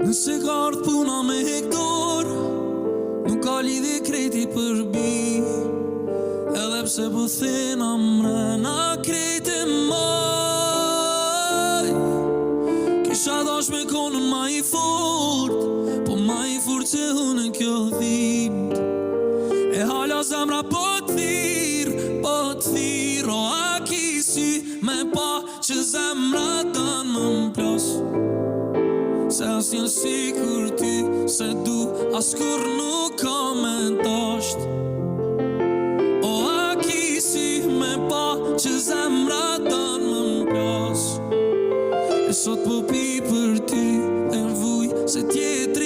Nëse ka ardh puna me hektor, nuk ka lidhje kreti përbi. Edhe pse po thena mrena kreti maj. Kisha dash me konën ma i fort, po ma i fort se unë kjo dhimt. E hala zemra po t'thir, o a kisi me pa që zemra dën më m'plas. Se as një sikur ty, se du as kur nuk ka me dasht. O a kisi me pa që zemra dën më m'plas. E sot po pi për ty, e vuj se tjetë